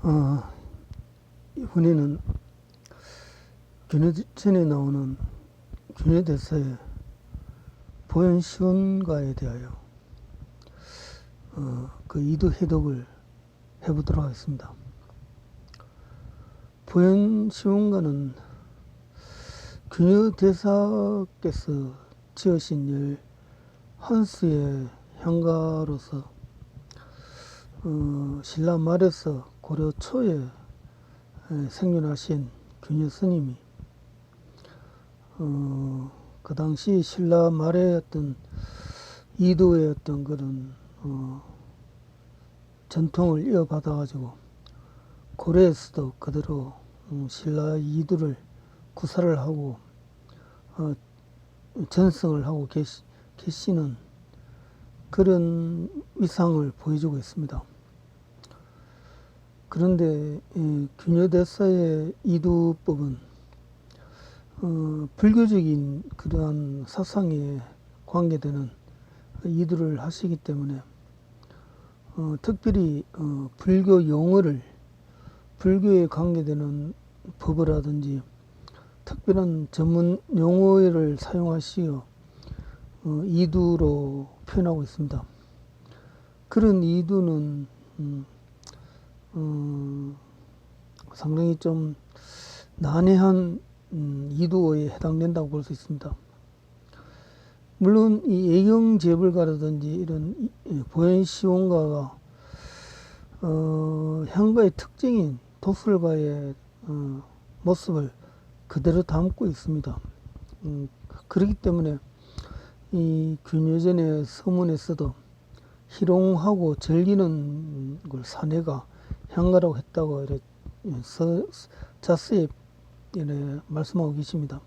어, 이번에는 균해전에 나오는 균해대사의 보현시원가에 대하여 그 이두 해독을 해보도록 하겠습니다. 보현시원가는 균해대사께서 지으신 11수의 향가로서 신라 말에서 고려 초에 생존하신 균해 스님이 그 당시 신라 말의 어떤 이도의 어떤 그런 전통을 이어받아 가지고 고려에서도 그대로 신라 이도를 구사를 하고 전승을 하고 계시는 그런 위상을 보여주고 있습니다. 그런데 균해대사의 이두법은 불교적인 그러한 사상에 관계되는 이두를 하시기 때문에 특별히 불교 용어를, 불교에 관계되는 법어라든지 특별한 전문 용어를 사용하시어 이두로 표현하고 있습니다. 그런 이두는 상당히 좀 난해한 이두어에 해당된다고 볼 수 있습니다. 물론 이 애경제불가라든지 이런 보현시원가가 향가의 특징인 도술가의 모습을 그대로 담고 있습니다. 그렇기 때문에 이 균해전의 서문에서도 희롱하고 즐기는 걸 사내가 향가라고 했다고 이렇게 자세히 말씀하고 계십니다.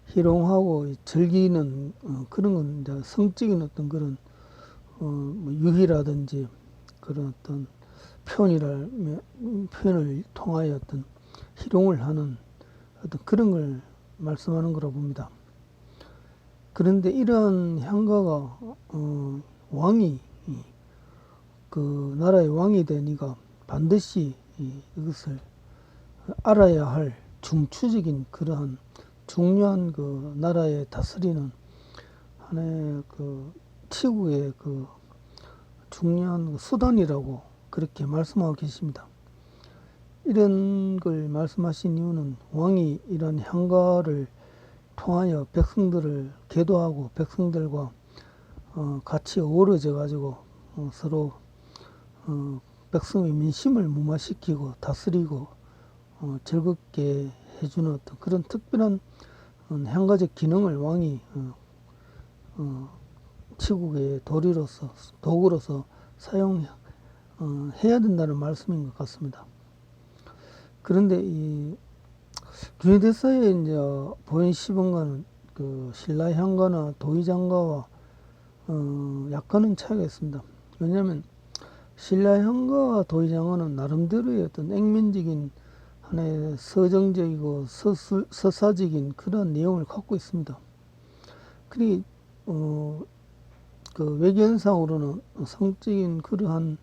희롱하고 즐기는 그런 건 이제 성적인 어떤 그런 뭐 유희라든지 그런 어떤 표현을 통하여 어떤 희롱을 하는 어떤 그런 걸 말씀하는 거라고 봅니다. 그런데 이러한 향가가 왕이 그 나라의 왕이 되니까 반드시 이것을 알아야 할 중추적인 그러한 중요한 그 나라의 다스리는 하나의 그 치국의 그 중요한 수단이라고 그렇게 말씀하고 계십니다. 이런 걸 말씀하신 이유는 왕이 이런 향가를 통하여 백성들을 계도하고 백성들과 같이 어우러져 가지고 서로 백성의 민심을 무마시키고 다스리고 즐겁게 해주는 어떤 그런 특별한 향가적 기능을 왕이 치국의 도구로서 사용해야 된다는 말씀인 것 같습니다. 그런데 이 균해대사의 이제 보현시원가는 그 신라 향가나 도의장가와 약간은 차이가 있습니다. 왜냐하면 신라 향가와 도의장가는 나름대로의 어떤 액면적인 하나의 서정적이고 서사적인 그런 내용을 갖고 있습니다. 그리 그 외견상으로는 성적인 그러한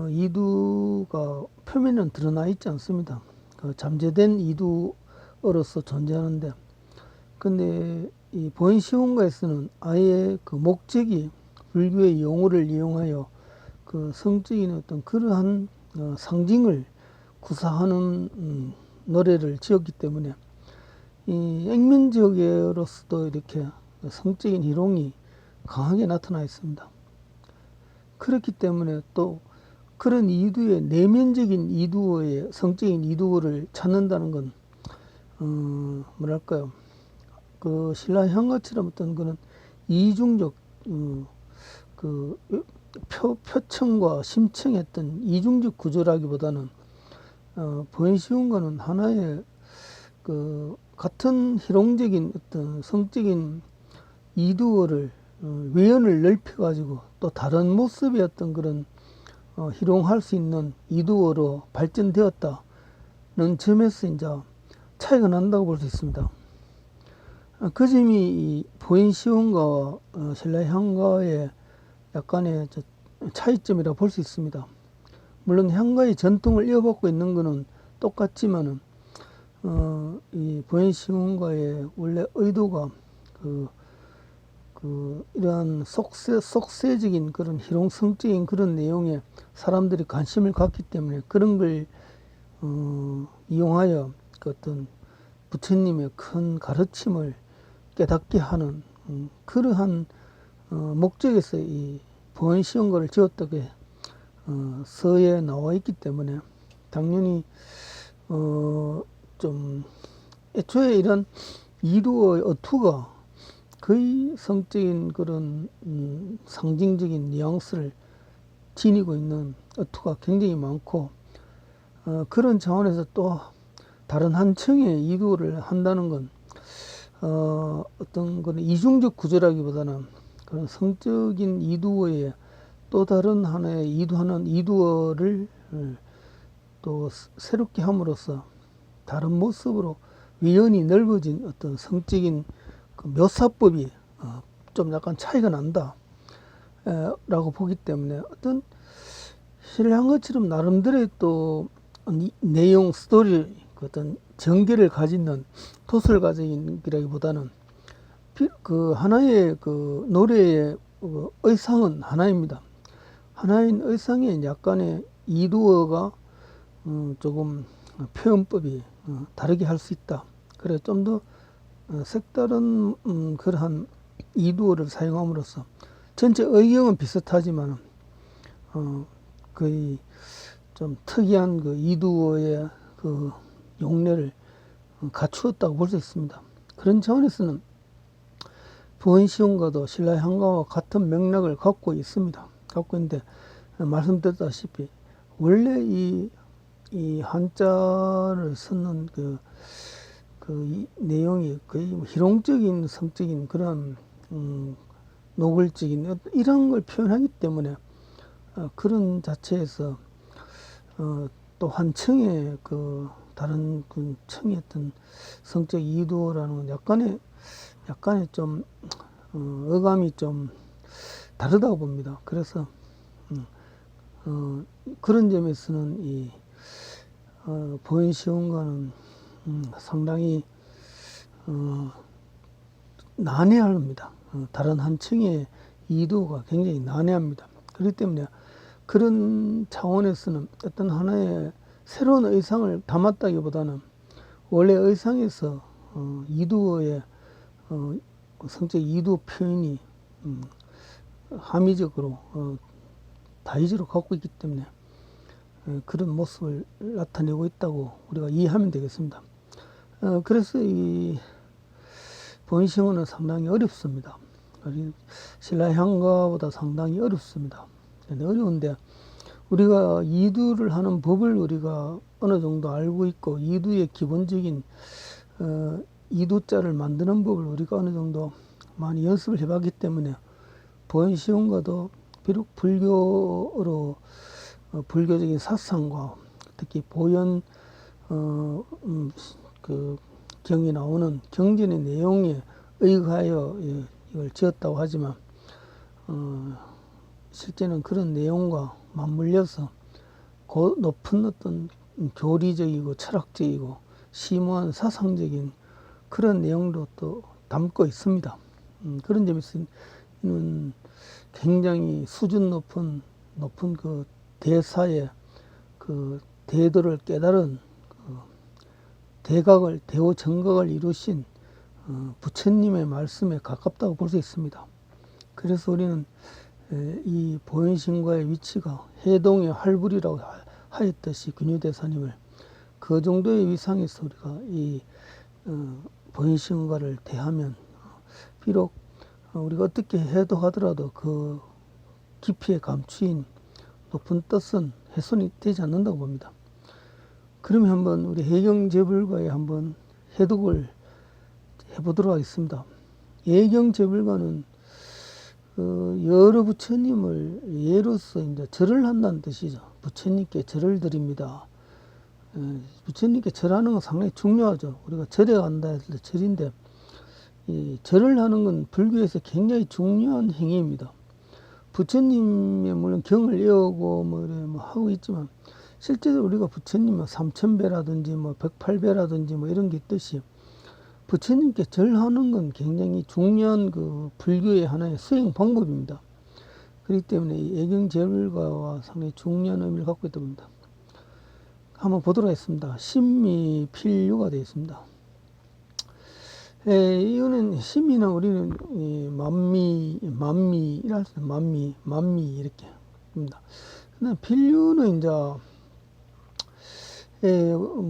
이두가 표면은 드러나 있지 않습니다. 그 잠재된 이두어로서 존재하는데, 근데 이 보현시원가에서는 아예 그 목적이 불교의 용어를 이용하여 그 성적인 어떤 그러한 상징을 구사하는 노래를 지었기 때문에 이 액면적으로서도 이렇게 성적인 희롱이 강하게 나타나 있습니다. 그렇기 때문에 또 그런 이두의 내면적인 이두어의 성적인 이두어를 찾는다는 건 뭐랄까요, 그 신라 향가처럼 어떤 그런 이중적 그 표청과 심청의 어떤 이중적 구조라기보다는 보현시원가는 하나의 그 같은 희롱적인 어떤 성적인 이두어를 외연을 넓혀가지고 또 다른 모습의 어떤 그런 희롱할 수 있는 이두어로 발전되었다는 점에서 이제 차이가 난다고 볼 수 있습니다. 그 점이 이 보현시원가와 신라 향가의 약간의 차이점이라 볼 수 있습니다. 물론 향가의 전통을 이어받고 있는 것은 똑같지만은 이 보현시문가의 원래 의도가 이러한 속세적인 그런 희롱성적인 그런 내용에 사람들이 관심을 갖기 때문에 그런 걸 이용하여 그 어떤 부처님의 큰 가르침을 깨닫게 하는 그러한 목적에서 이 보현시문가를 지었다고 서에 나와 있기 때문에 당연히 좀 애초에 이런 이두의 어투가 거의 성적인 그런 상징적인 뉘앙스를 지니고 있는 어투가 굉장히 많고 그런 차원에서 또 다른 한 층의 이두를 한다는 건 어떤 그런 이중적 구조라기보다는 그런 성적인 이두어의 또 다른 하나의 이두하는 이두어를 또 새롭게 함으로써 다른 모습으로 위연이 넓어진 어떤 성적인 그 묘사법이 좀 약간 차이가 난다 라고 보기 때문에 어떤 신랑어처럼 나름대로의 또 내용 스토리 그 어떤 전개를 가지는 토설가적이라기보다는 그 하나의 그 노래의 의상은 하나입니다. 하나인 의상에 약간의 이두어가 조금 표현법이 다르게 할 수 있다. 그래 좀 더 색다른 그러한 이두어를 사용함으로써 전체 의경은 비슷하지만 거의 좀 특이한 그 이두어의 그 용례를 갖추었다고 볼 수 있습니다. 그런 차원에서는 보현시문가도 신라향가와 같은 맥락을 갖고 있습니다. 갖고 있는데 말씀드렸다시피 원래 이 한자를 쓰는 이 내용이 거의 희롱적인 성적인 그런 노골적인 이런 걸 표현하기 때문에 그런 자체에서 또 한 층의 그 다른 그 층의 어떤 성적 이두어라는 건 약간의 좀 어감이 좀 다르다고 봅니다. 그래서 그런 점에서는 이 보현시문가는 상당히 난해합니다. 다른 한 층의 이두가 굉장히 난해합니다. 그렇기 때문에 그런 차원에서는 어떤 하나의 새로운 의상을 담았다기보다는 원래 의상에서 이두어의 성적 이두 표현이 함의적으로 다의적으로 갖고 있기 때문에 그런 모습을 나타내고 있다고 우리가 이해하면 되겠습니다. 그래서 이 보현시문은 상당히 어렵습니다. 신라향가보다 상당히 어렵습니다. 어려운데 우리가 이두를 하는 법을 우리가 어느 정도 알고 있고 이두의 기본적인 이두자를 만드는 법을 우리가 어느 정도 많이 연습을 해봤기 때문에 보현시문가도 비록 불교로 불교적인 사상과 특히 보현 그 경에 나오는 경전의 내용에 의거하여 이걸 지었다고 하지만 실제는 그런 내용과 맞물려서 높은 어떤 교리적이고 철학적이고 심오한 사상적인 그런 내용도 또 담고 있습니다. 그런 점에서는 굉장히 수준 높은 그 대사의 그 대도를 깨달은 대오 정각을 이루신 부처님의 말씀에 가깝다고 볼 수 있습니다. 그래서 우리는 이 보현시문가의 위치가 해동의 활불이라고 하였듯이 근유대사님을 그 정도의 위상에서 우리가 이 보현시문가를 대하면 비록 우리가 어떻게 해도 하더라도 그 깊이에 감추인 높은 뜻은 훼손이 되지 않는다고 봅니다. 그러면 한번 우리 예경재불가에 한번 해독을 해보도록 하겠습니다. 예경재불가는 여러 부처님을 예로서 이제 절을 한다는 뜻이죠. 부처님께 절을 드립니다. 부처님께 절하는 건 상당히 중요하죠. 우리가 절에 간다 했을 때 절인데 이 절을 하는 건 불교에서 굉장히 중요한 행위입니다. 부처님의 물론 경을 이어고 뭐 이래 뭐 하고 있지만 실제로 우리가 부처님은 3000배라든지 뭐 108배라든지 뭐 이런 게 있듯이 부처님께 절하는 건 굉장히 중요한 그 불교의 하나의 수행 방법입니다. 그렇기 때문에 이 애경절과와 상당히 중요한 의미를 갖고 있다고 봅니다. 한번 보도록 하겠습니다. 심미 필유가 되어 있습니다. 이거는 심미는 우리는 만미이라 할 수 있어요. 만미 이렇게 합니다. 근데 필유는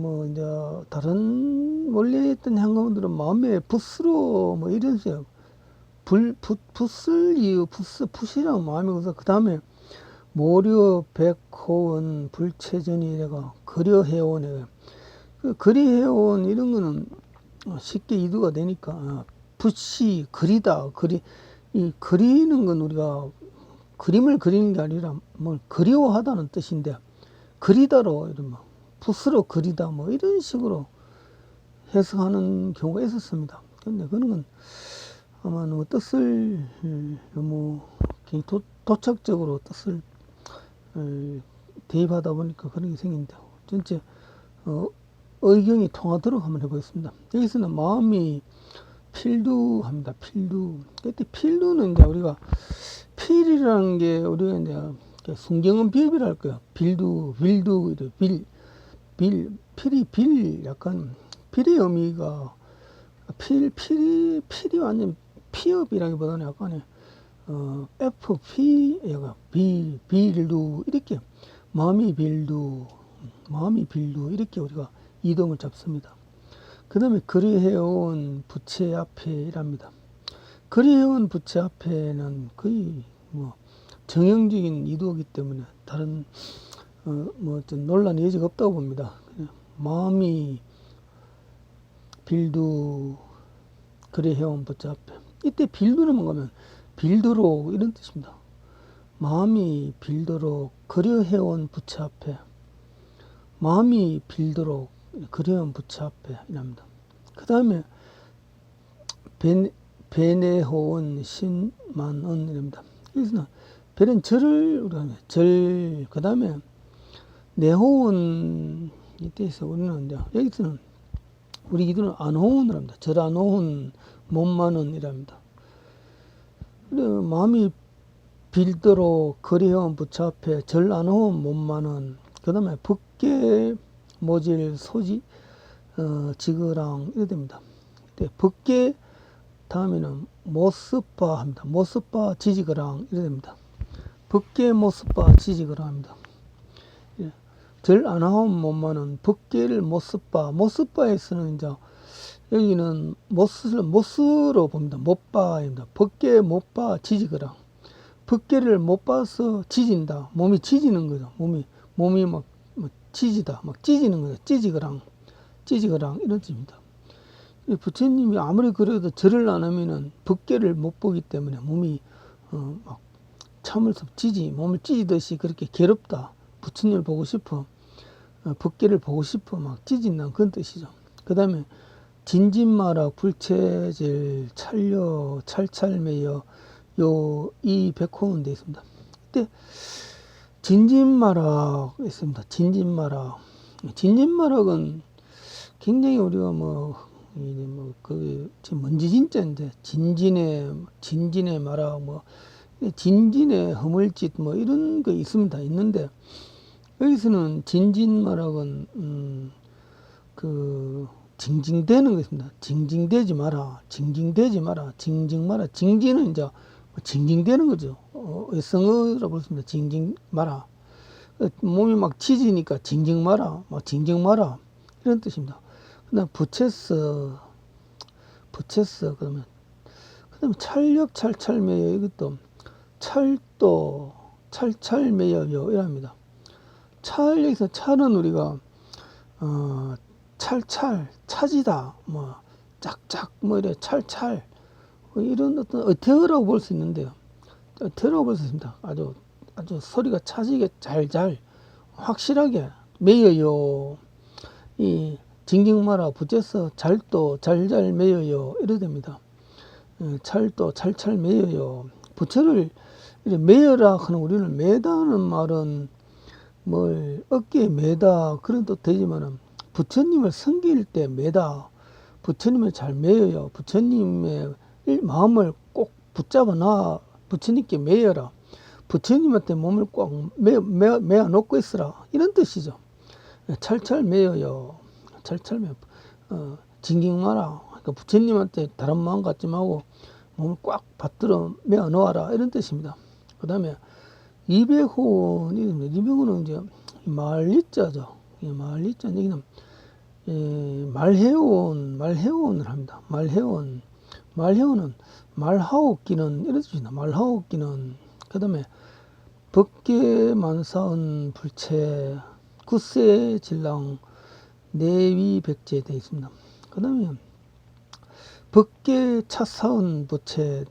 뭐 이제 다른 원래 있던 향가분들은 마음에 붓으로 뭐 이런 식으로 붓을 이유 붓이랑 마음에 그래서 그 다음에 모려 백호원 불체전이 내가 그려해온 그 그리해온 이런 거는 쉽게 이두가 되니까 붓이 그리다 이 그리는 건 우리가 그림을 그리는 게 아니라 뭘 그리워하다는 뜻인데 그리다로 이런 뭐 붓으로 그리다 뭐 이런 식으로 해석하는 경우가 있었습니다. 근데 그런 건 아마 너무 뜻을 너무 도착적으로 뜻을 대입하다 보니까 그런 게 생긴다. 전체 의경이 통하도록 한번 해보겠습니다. 여기서는 마음이 필두합니다. 필두. 그때 필두는 이제 우리가 필이라는 게 우리가 이제 순경은 비읍이라 할 거예요. 빌두, 필이 약간 필의 의미가 필이 완전 피읍이라기보다는 약간의 FP, 빌두, 이렇게, 마음이 빌두, 이렇게 우리가 이동을 잡습니다. 그 다음에 그리해온 부채 앞에랍니다. 그리해온 부채 앞에는 거의 뭐 정형적인 이도이기 때문에 다른 뭐 어떤 논란의 여지가 없다고 봅니다. 마음이 빌두 그리해온 부채 앞에. 이때 빌두는 뭔가면 빌도록 이런 뜻입니다. 마음이 빌도록 그려해온 부채 앞에 마음이 빌도록 그려온 부채 앞에 이랍니다. 그 다음에 베네호온 신만은 이랍니다. 여기서는 베는 절을 우리가 그 다음에 내호온 이때에서 우리는 이제 여기서는 우리 기도는 안호온을 합니다. 절 안호온 몸만은 이랍니다. 마음이 빌도록 그리해온 부처 앞에 절 안호온 몸만은 그 다음에 붓게 모질 소지 지그랑 이래 됩니다. 붓게 다음에는 모스파 합니다. 모스파 지지그랑 이래 됩니다. 붓게 모스파 지지그랑 합니다. 절 안하온 몸만은 붓게를 모스파에서는 이제 여기는 못으로 봅니다. 못바입니다. 붓게 못바 지지그랑. 붓게를 못 봐서 지진다. 몸이 지지는 거죠. 몸이 막 지지다. 막 찢지는 거죠. 찢지그랑 이런 뜻입니다. 부처님이 아무리 그래도 절을 안 하면은 붓게를 못 보기 때문에 몸이 막 참을 수 몸을 찢듯이 그렇게 괴롭다. 부처님을 보고 싶어. 붓게를 보고 싶어. 막 찢진다는 그런 뜻이죠. 그 다음에 진진마락 불체질 찰려 찰찰매여 이 백호는 되어 있습니다. 그때 진진마락 있습니다. 진진마락은 굉장히 우리가 지금 뭔지 진짜인데 진진의 마락 진진의 허물짓 이런 거 있습니다. 있는데 여기서는 진진마락은 징징대는 것입니다. 징징대지 마라. 징징대지 마라. 징징 마라. 징징은 이제 징징대는 거죠. 성어라고 부릅니다. 징징 마라. 몸이 막 치지니까 징징 마라. 막 징징 마라. 이런 뜻입니다. 그다음 부채서 그다음에 찰력 찰찰매여 이것도 찰도 찰찰매여요 이랍니다. 여기서 찰은 우리가 찰찰 차지다 짝짝 이래 찰찰 이런 어떤 어태어라고 볼 수 있는데요. 어태어라고 볼 수 있습니다. 아주 소리가 차지게 잘 확실하게 매여요. 이 징징마라 붙여서 잘도 잘잘 매여요 이래 됩니다. 찰도 찰찰 매여요. 부처를 이제 매여라 하는 우리는 매다는 말은 뭘 어깨에 매다 그런 뜻 되지만은 부처님을 섬길 때 매다. 부처님을 잘 매여요. 부처님의 마음을 꼭 붙잡아 놔. 부처님께 매여라. 부처님한테 몸을 꼭 매어 놓고 있으라. 이런 뜻이죠. 찰찰 매여요. 찰찰 매여. 징징 마라. 그러니까 부처님한테 다른 마음 갖지 말고 몸을 꽉 받들어 매어 놓아라. 이런 뜻입니다. 그 다음에 200호는 200호는 이제 말리자죠. 말리자 여기는 말해온을 합니다. 말해온은 말하옵기는 이런 뜻입니다. 말하옵기는 그 다음에 법계만사은 불체 구세 진랑 내위백제 되어 있습니다. 그 다음에 법계차사은 부체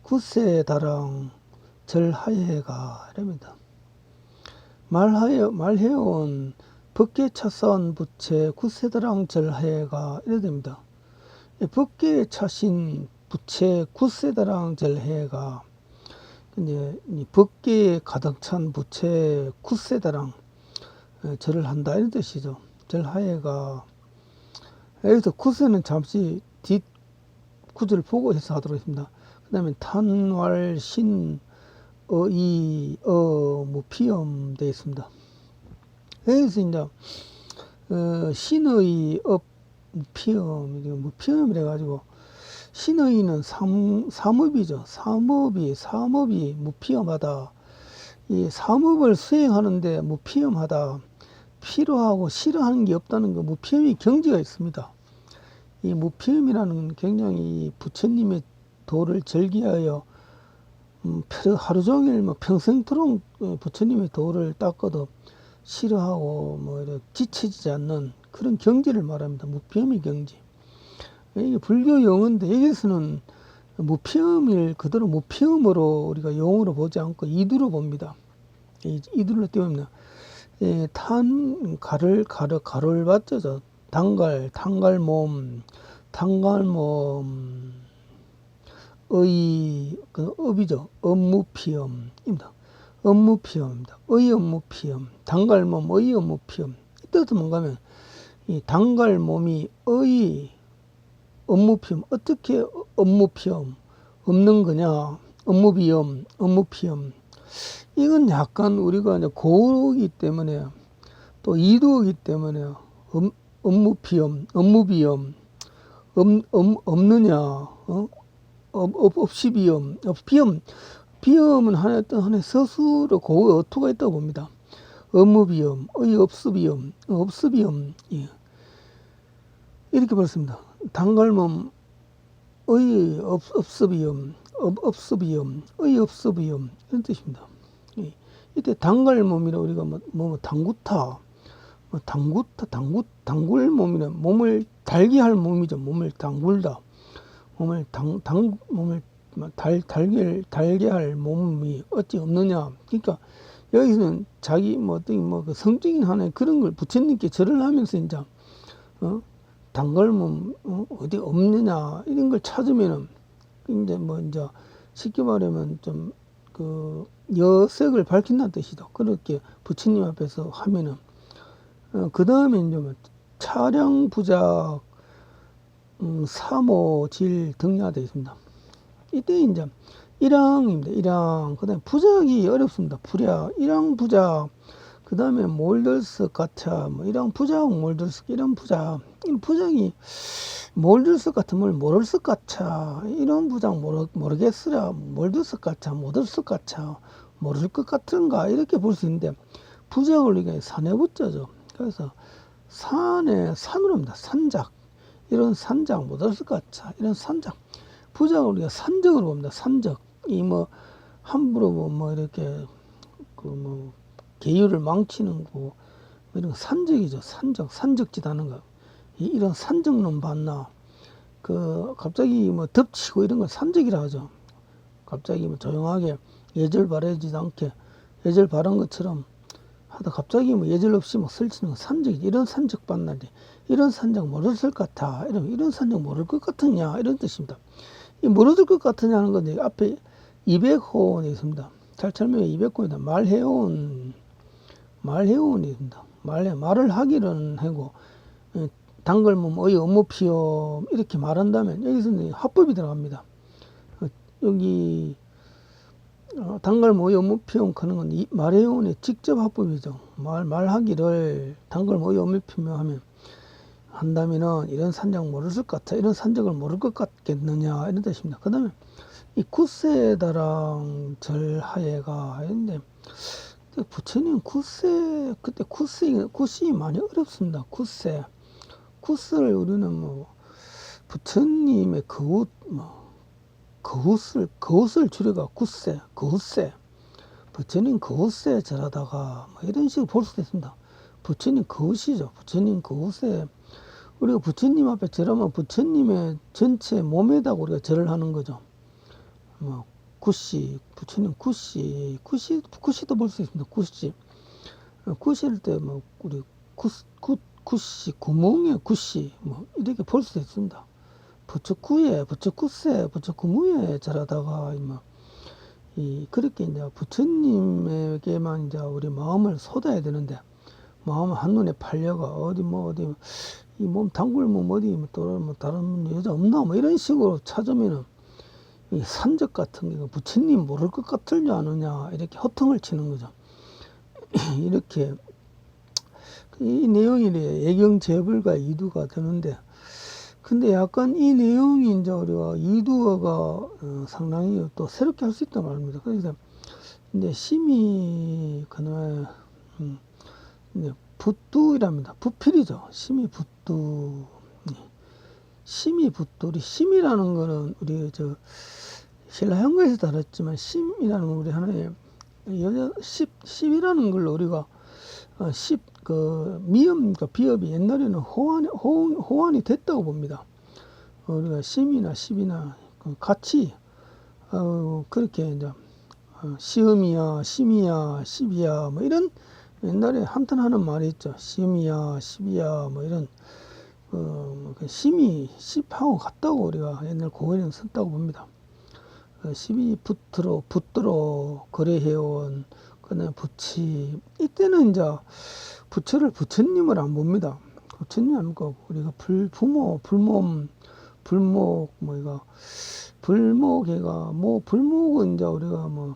구세다랑 절하예가 이랍니다. 말해온 법계차사은 부체 구세다랑 절하예가 이래 됩니다. 법계차신 부체 구세다랑 절하예가 이제 법계에 가득 찬 부체 구세다랑 절을 한다 이런 뜻이죠. 절하예가 여기서 구세는 잠시 뒷 구절을 보고 해서 하도록 했습니다. 그 다음에 탄왈신 어이 무피엄 되어 있습니다. 여기서 이제 신의 업 무피엄 무피엄이래 가지고 신의는 사업이죠. 사업이 무피엄하다. 이 사업을 수행하는데 무피엄하다. 필요하고 싫어하는 게 없다는 거 무피엄의 경지가 있습니다. 이 무피엄이라는 굉장히 부처님의 도를 절기하여 하루 종일 평생토록 부처님의 도를 닦아도 싫어하고 이렇게 지쳐지지 않는 그런 경지를 말합니다. 무피엄의 경지. 이게 불교 용어인데 여기서는 무피엄을 그대로 무피엄으로 우리가 용어로 보지 않고 이두로 봅니다. 이두로 띄웁니다. 가를 받죠. 당갈몸, 업이죠. 업무피엄입니다. 업무피엄입니다. 업무피엄. 당갈몸, 업무피엄. 이 뜻은 뭔가 하면, 이 당갈몸이 업무피엄. 어떻게 업무피엄? 없는 거냐? 업무비엄. 이건 약간 우리가 이제 고르기 때문에 또 이두이기 때문에 업무비엄. 없느냐? 없이비엄. 비엄은 하나의 서술의 고의 어투가 있다고 봅니다. 업무비엄, 없수비엄. 예. 이렇게 벌습니다. 당갈몸, 없수비엄, 없수비엄 이런 뜻입니다. 예. 이때 당갈몸이라 우리가 당굴몸이라 몸을 달게 할 몸이죠. 몸을 당굴다. 몸을 달게 할 몸이 어찌 없느냐. 그러니까 여기서는 자기 그 성적인 하나의 그런 걸 부처님께 절을 하면서 이제 당갈몸 어디 없느냐 이런 걸 찾으면은 이제 이제 쉽게 말하면 좀 그 여색을 밝힌다는 뜻이죠. 그렇게 부처님 앞에서 하면은 그 다음에 이제 차량 부작 3호질 등야되어 있습니다. 이때 이제 일항입니다. 일항. 그 다음에 부작이 어렵습니다. 일항 부작. 그 다음에 몰들스 가차. 일항 부작, 몰들스, 일항 부작. 이 부작이 몰들스 같은 걸 모를스 가차. 이런 부작 모르겠으랴. 몰들스 가차, 못들스 가차. 모를 것 같은가. 이렇게 볼 수 있는데 부작을 우리가 산에 붙자죠. 그래서 산으로 합니다. 산작. 이런 산작, 못들스 가차. 이런 산작. 부작을 우리가 산적으로 봅니다. 산적. 함부로 이렇게, 계율을 망치는 거, 이런 거 산적이죠. 산적짓 하는 거. 이런 산적놈 봤나? 갑자기 덮치고 이런 걸 산적이라 하죠. 갑자기 조용하게 예절 바라지도 않게, 예절 바른 것처럼 하다 갑자기 예절 없이 설치는 거 산적이지. 이런 산적 봤나? 이런 산적 모를 것 같아. 이런 산적 모를 것 같으냐? 이런 뜻입니다. 이 무너질 것 같으냐는 건데 앞에 200호원이 있습니다. 찰찰명에 200호이다. 말해온이 있습니다. 말을 하기는 하고 단걸몸 어이 업무피요 이렇게 말한다면 여기서는 합법이 들어갑니다. 여기 단걸모의 업무피용 하는 건 말해온의 직접 합법이죠. 말하기를 단걸모의 업무피용 하면 한다면은 이런 산적 모를 것 같아. 이런 산적을 모를 것 같겠느냐 이런 뜻입니다. 그 다음에 이 구세다랑 절하예가 있는데 부처님 구세 그때 구시 많이 어렵습니다. 구스를 우리는 뭐 부처님의 그웃을 줄여가 그웃세 부처님 그웃세 절하다가 뭐 이런 식으로 볼 수도 있습니다. 부처님 그웃이죠. 부처님 그웃에 우리가 부처님 앞에 절하면 부처님의 전체 몸에다가 우리가 절을 하는 거죠. 뭐 부처님 구시도 볼 수 있습니다. 구시일 때 뭐 우리 구시 구멍에 구시 뭐 이렇게 볼 수 있습니다. 부처구에 부처구세 부처구무에 절하다가 뭐 그렇게 이제 부처님에게만 이제 우리 마음을 쏟아야 되는데 마음 한눈에 팔려가 어디 이 몸 단골몸 어디 또 뭐 다른 여자 없나 뭐 이런 식으로 찾으면은 이 산적 같은 게 부처님 모를 것 같으려 하느냐 이렇게 허통을 치는 거죠. 이렇게 이 내용이 예경재불과 이두가 되는데 근데 약간 이 내용이 이제 우리가 이두어가 상당히 또 새롭게 할 수 있단 말입니다. 그래서 이제 심이 그날 이제 붓두이랍니다. 부필이죠. 심이 붓두. 심이 붓두. 우리 심이라는 거는 우리 신라현가에서 다뤘지만 심이라는 건 우리 하나의 십이라는 걸로 우리가 미음과 비읍이 옛날에는 호환이 됐다고 봅니다. 우리가 심이나 십이나 같이 그렇게 이제 시음이야, 심이야, 십이야 뭐 이런 옛날에 한탄하는 말이 있죠. 시음이야, 십이야 뭐 이런 심이 십하고 같다고 우리가 옛날 고원에는 썼다고 봅니다. 십이 붙들어 거래해온 그다음에 부치 이때는 이제 부처님을 안 봅니다. 부처님 안 보고 우리가 불목 뭐 이거 불목애가 뭐 불목은 이제 우리가 뭐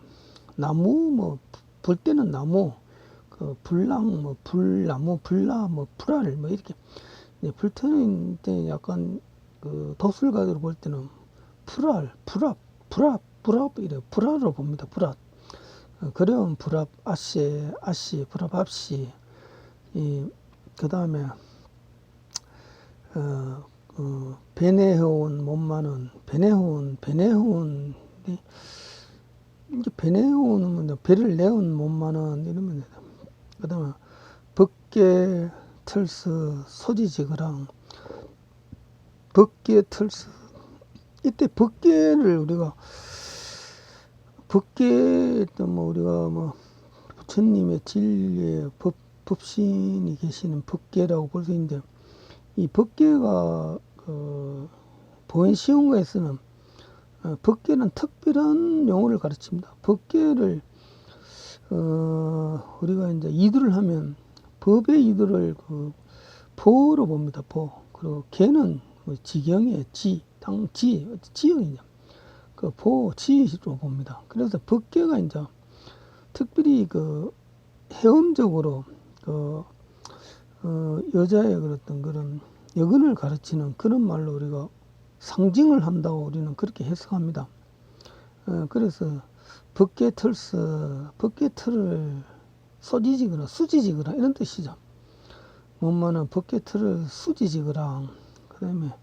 나무 뭐 불 때는 나무 불랑 뭐 불나무 불나 뭐 불알 뭐 이렇게 불태는 때 약간 도술가들로 볼 때는 불알 불합 이래 불알로 봅니다. 불합 그래온 불합 아씨 불합 합시 그 다음에 배내해온 몸만은 배내해온 이제 배내해오는 배를 내온 몸만은 이러면 그 다음에 벗개 털스 소지지그랑 벗개 털스 이때 벗개를 우리가 뭐 우리가 뭐 부처님의 진리의 법신이 계시는 법계라고 볼 수 있는데 이 법계가 보현시험가에서는 법계는 특별한 용어를 가르칩니다. 법계를 우리가 이제 이두를 하면 법의 이두를 보로 봅니다. 그리고 개는 뭐 지경의 지형이냐 지로 봅니다. 그래서 법계가 이제 특별히 헤엄적으로 여자의 그런 여근을 가르치는 그런 말로 우리가 상징을 한다고 우리는 그렇게 해석합니다. 그래서 벗개털을 쏘지지거나 수지지거나 이런 뜻이죠. 몸만은 벗개털을 수지지거라. 그 다음에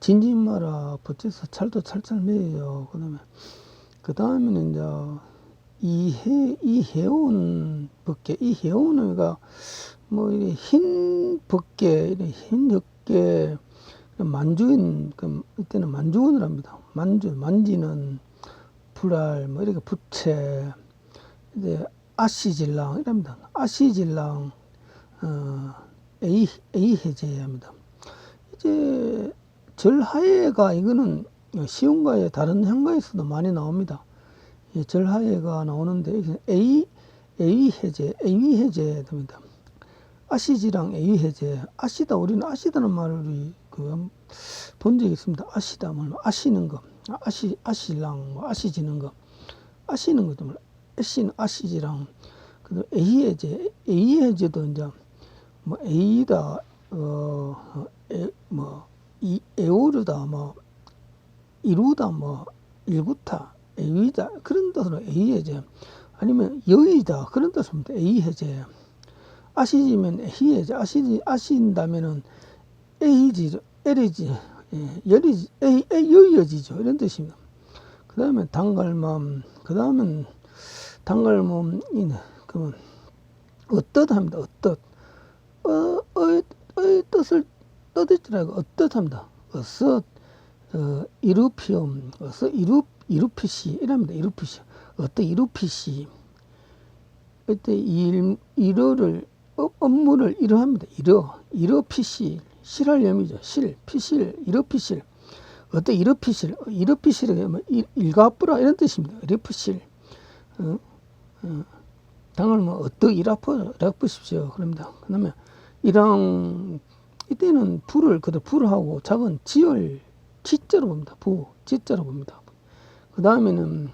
진진마라 벗겨서 찰도 찰찰 매요. 그 다음에는 이제 이해온 벗개, 이해온은 뭐 흰 벗개, 흰 엽개, 만주인 이때는 만주원을 합니다. 만지는 불알, 뭐 이렇게 부채, 이제 아시질랑 이랍니다. 아시질랑 에이해제합니다. 이제 절하예가 이거는 시운가의 다른 현가에서도 많이 나옵니다. 절하해가 나오는데 A위 해제 됩니다. 아시지랑 A위 해제. 아시다, 우리는 아시다는 말을 본 적이 있습니다. 아시다, 뭐 아시는 거, 아시랑 뭐 아시지는 거, 아시는 것도 뭐 아시지랑. 그다음 A 해제도 이제 뭐 A다, 에오르다, 뭐 이루다, 뭐 일구타, A위다 그런 뜻으로 A 해제. 아니면 여의다 그런 뜻입니다. A 해제. 아시지면 A 해제. 아신다면은 A지, L이지, 열이지, 여의어지죠. 이런 뜻입니다. 그 다음에 단갈멈, 그 다음은 단갈멈이네. 그러면 어떻합니다. 어의 뜻을 떠들지라고 어떻합니다. 어서 이루피움, 어서 이루피시 이랍니다. 이루피시, 어떠 이루피시. 이때 일어를 업무를 이러합니다. 이러피시. 실할 염이죠. 피실, 이러피실. 어때 이러피실? 이러피실이 뭐 일가쁘라 이런 뜻입니다. 이러피실. 당을 뭐 어떠 일아프십시오. 그럽니다. 그다음에 이때는 불하고 작은 지을 지자로 봅니다. 지자로 봅니다. 그 다음에는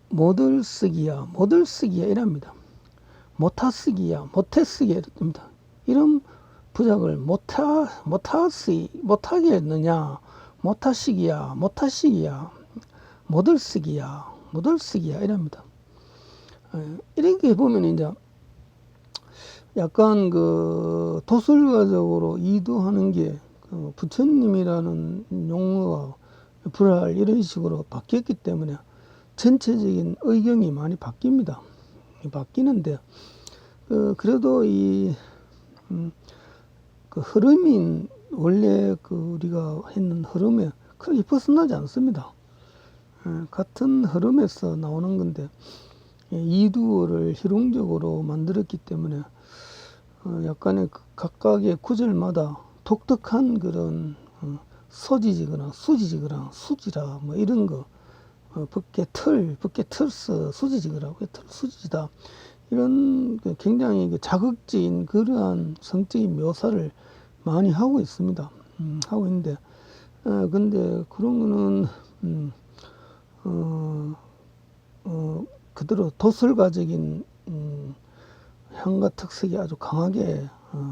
못을 쓰기야 이랍니다. 못하쓰기야 이랍니다. 이런 부작을 못하게 했느냐, 못하시기야, 못을 쓰기야 이랍니다. 이렇게 보면 이제 약간 도술가적으로 이두하는 게 부처님이라는 용어가 불할 이런 식으로 바뀌었기 때문에 전체적인 의경이 많이 바뀌는데 그래도 흐름인 원래 우리가 했는 흐름에 크게 벗어나지 않습니다. 같은 흐름에서 나오는 건데 이두어를 희롱적으로 만들었기 때문에 약간의 각각의 구절마다 독특한 그런 소지지거나 수지라 뭐 이런 거 법계털스 수지지거라고 수지다 이런 굉장히 자극적인 그러한 성적인 묘사를 많이 하고 있습니다. 하고 있는데 근데 그런 거는 그대로 도술가적인 향과 특색이 아주 강하게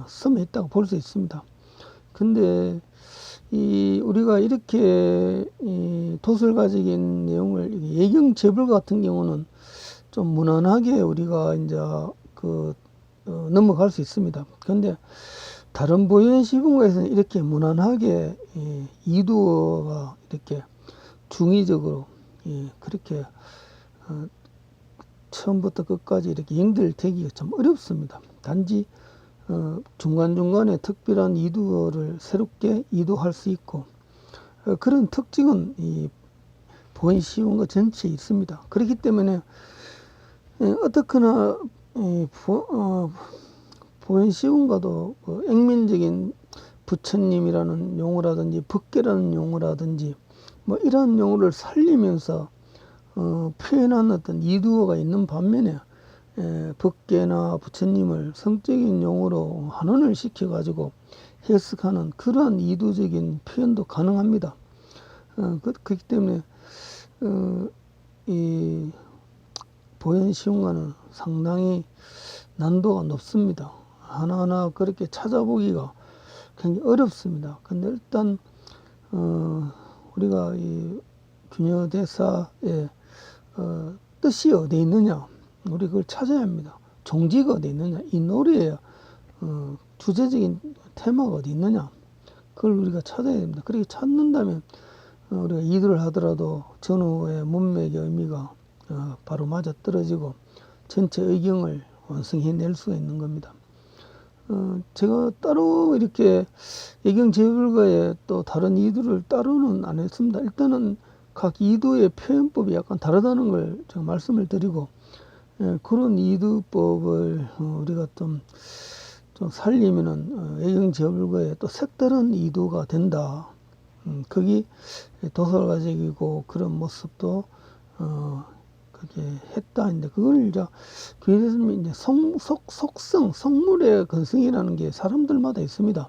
섬에 있다고 볼 수 있습니다. 근데 우리가 이렇게 도술가적인 내용을 예경재불 같은 경우는 좀 무난하게 우리가 이제 넘어갈 수 있습니다. 그런데 다른 보현시분과에서는 이렇게 무난하게 이두어가 이렇게 중의적으로 그렇게 처음부터 끝까지 이렇게 연결되기가 참 어렵습니다. 단지 중간중간에 특별한 이두어를 새롭게 이두할 수 있고 그런 특징은 이 보현시분과 전체에 있습니다. 그렇기 때문에 어떻거나 보현시분과도 액면적인 부처님이라는 용어라든지 법계라는 용어라든지 뭐 이런 용어를 살리면서 표현한 어떤 이두어가 있는 반면에 법계나 부처님을 성적인 용어로 환원을 시켜가지고 해석하는 그러한 이두적인 표현도 가능합니다. 그렇기 때문에 이 보현시운과는 상당히 난도가 높습니다. 하나하나 그렇게 찾아보기가 굉장히 어렵습니다. 근데 일단 우리가 이 균여대사의 뜻이 어디 있느냐, 우리 그걸 찾아야 합니다. 종지가 어디 있느냐, 이 노래의 주제적인 테마가 어디 있느냐, 그걸 우리가 찾아야 됩니다. 그렇게 찾는다면 우리가 이두를 하더라도 전후의 문맥의 의미가 바로 맞아 떨어지고 전체 의경을 완성해낼 수가 있는 겁니다. 제가 따로 이렇게 예경재불가의 또 다른 이두를 따로는 안 했습니다. 일단은 각 이두의 표현법이 약간 다르다는 걸 제가 말씀을 드리고 그런 이두법을 우리가 좀 살리면은 예경재불가의 또 색다른 이두가 된다. 거기 도설가적이고 그런 모습도 그게 했다는데, 그걸 이제 교회에서는 이제 속성, 성물의 근성이라는 게 사람들마다 있습니다.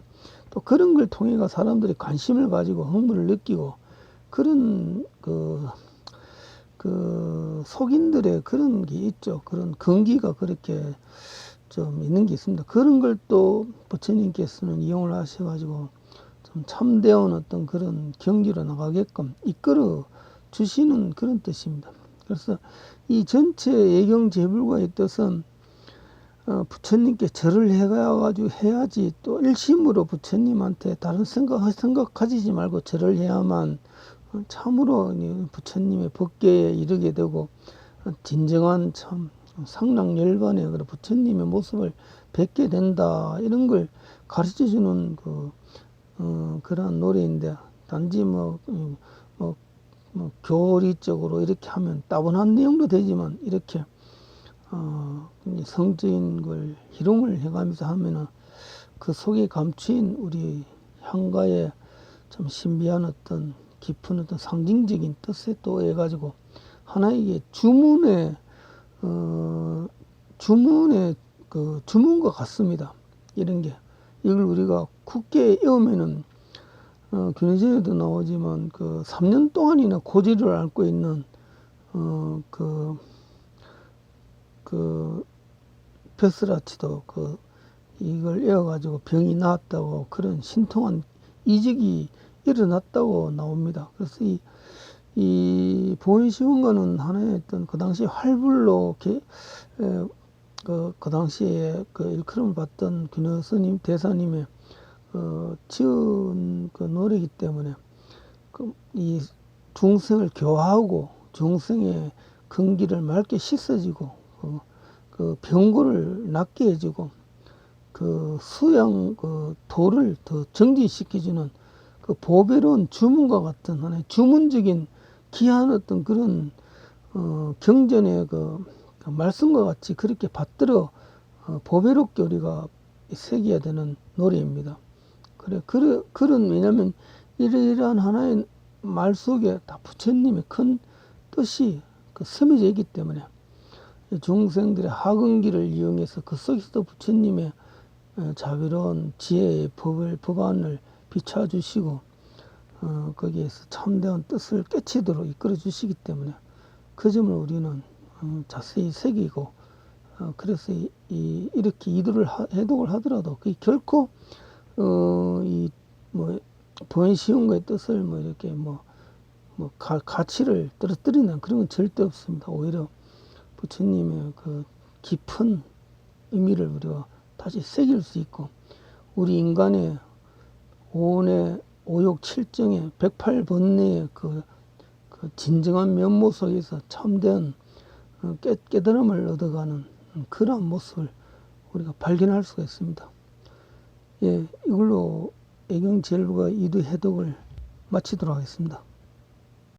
또 그런 걸 통해가 사람들이 관심을 가지고 흥분을 느끼고, 그런 그 속인들의 그런 게 있죠. 그런 근기가 그렇게 좀 있는 게 있습니다. 그런 걸 또 부처님께서는 이용을 하셔가지고 좀 참되온 어떤 그런 경지로 나가게끔 이끌어 주시는 그런 뜻입니다. 그래서 이 전체 예경제불과의 뜻은 부처님께 절을 해가지고 해야지, 또 일심으로 부처님한테 다른 생각 가지지 말고 절을 해야만 참으로 부처님의 법계에 이르게 되고 진정한 참 상락열반의 그런 부처님의 모습을 뵙게 된다, 이런 걸 가르쳐주는 그런 노래인데, 단지 교리적으로 이렇게 하면 따분한 내용도 되지만, 이렇게 성적인 걸 희롱을 해가면서 하면은 그 속에 감추인 우리 향가의 참 신비한 어떤 깊은 어떤 상징적인 뜻에 또 해가지고 하나의 주문의 그 주문과 같습니다. 이런 게, 이걸 우리가 굳게 외우면은 균회전에도 나오지만 그 3년 동안이나 고지를 앓고 있는 벼슬아치도 이걸 외워가지고 병이 나았다고, 그런 신통한 이적이 일어났다고 나옵니다. 그래서 이 보현시원가는 하나의 어떤 그 당시 활불로 그 당시에 그 일컬음을 받던 균회 스님 대사님의 지은 그 노래이기 때문에 이 중생을 교화하고 중생의 근기를 맑게 씻어지고 그 병고를 낫게 해주고 그 수양 도를 더 정진시켜주는 그 보배로운 주문과 같은 하나의 주문적인 귀한 어떤 그런 경전의 그 말씀과 같이 그렇게 받들어 보배롭게 우리가 새겨야 되는 노래입니다. 그런 왜냐하면 이러한 하나의 말 속에 다 부처님의 큰 뜻이 스며져 있기 때문에, 중생들의 하근기를 이용해서 그 속에서도 부처님의 자비로운 지혜의 법안을 비춰주시고 거기에서 참되은 뜻을 깨치도록 이끌어 주시기 때문에, 그 점을 우리는 자세히 새기고 그래서 이렇게 이도를 해독을 하더라도 그게 결코 보현시원가의 뜻을 이렇게 가치를 떨어뜨리는 그런 건 절대 없습니다. 오히려 부처님의 그 깊은 의미를 우리가 다시 새길 수 있고, 우리 인간의 오온의 오욕 칠정의 108번뇌의 그 진정한 면모 속에서 참된 깨달음을 얻어가는 그러한 모습을 우리가 발견할 수가 있습니다. 예, 이걸로 예경제불과 이두 해독을 마치도록 하겠습니다.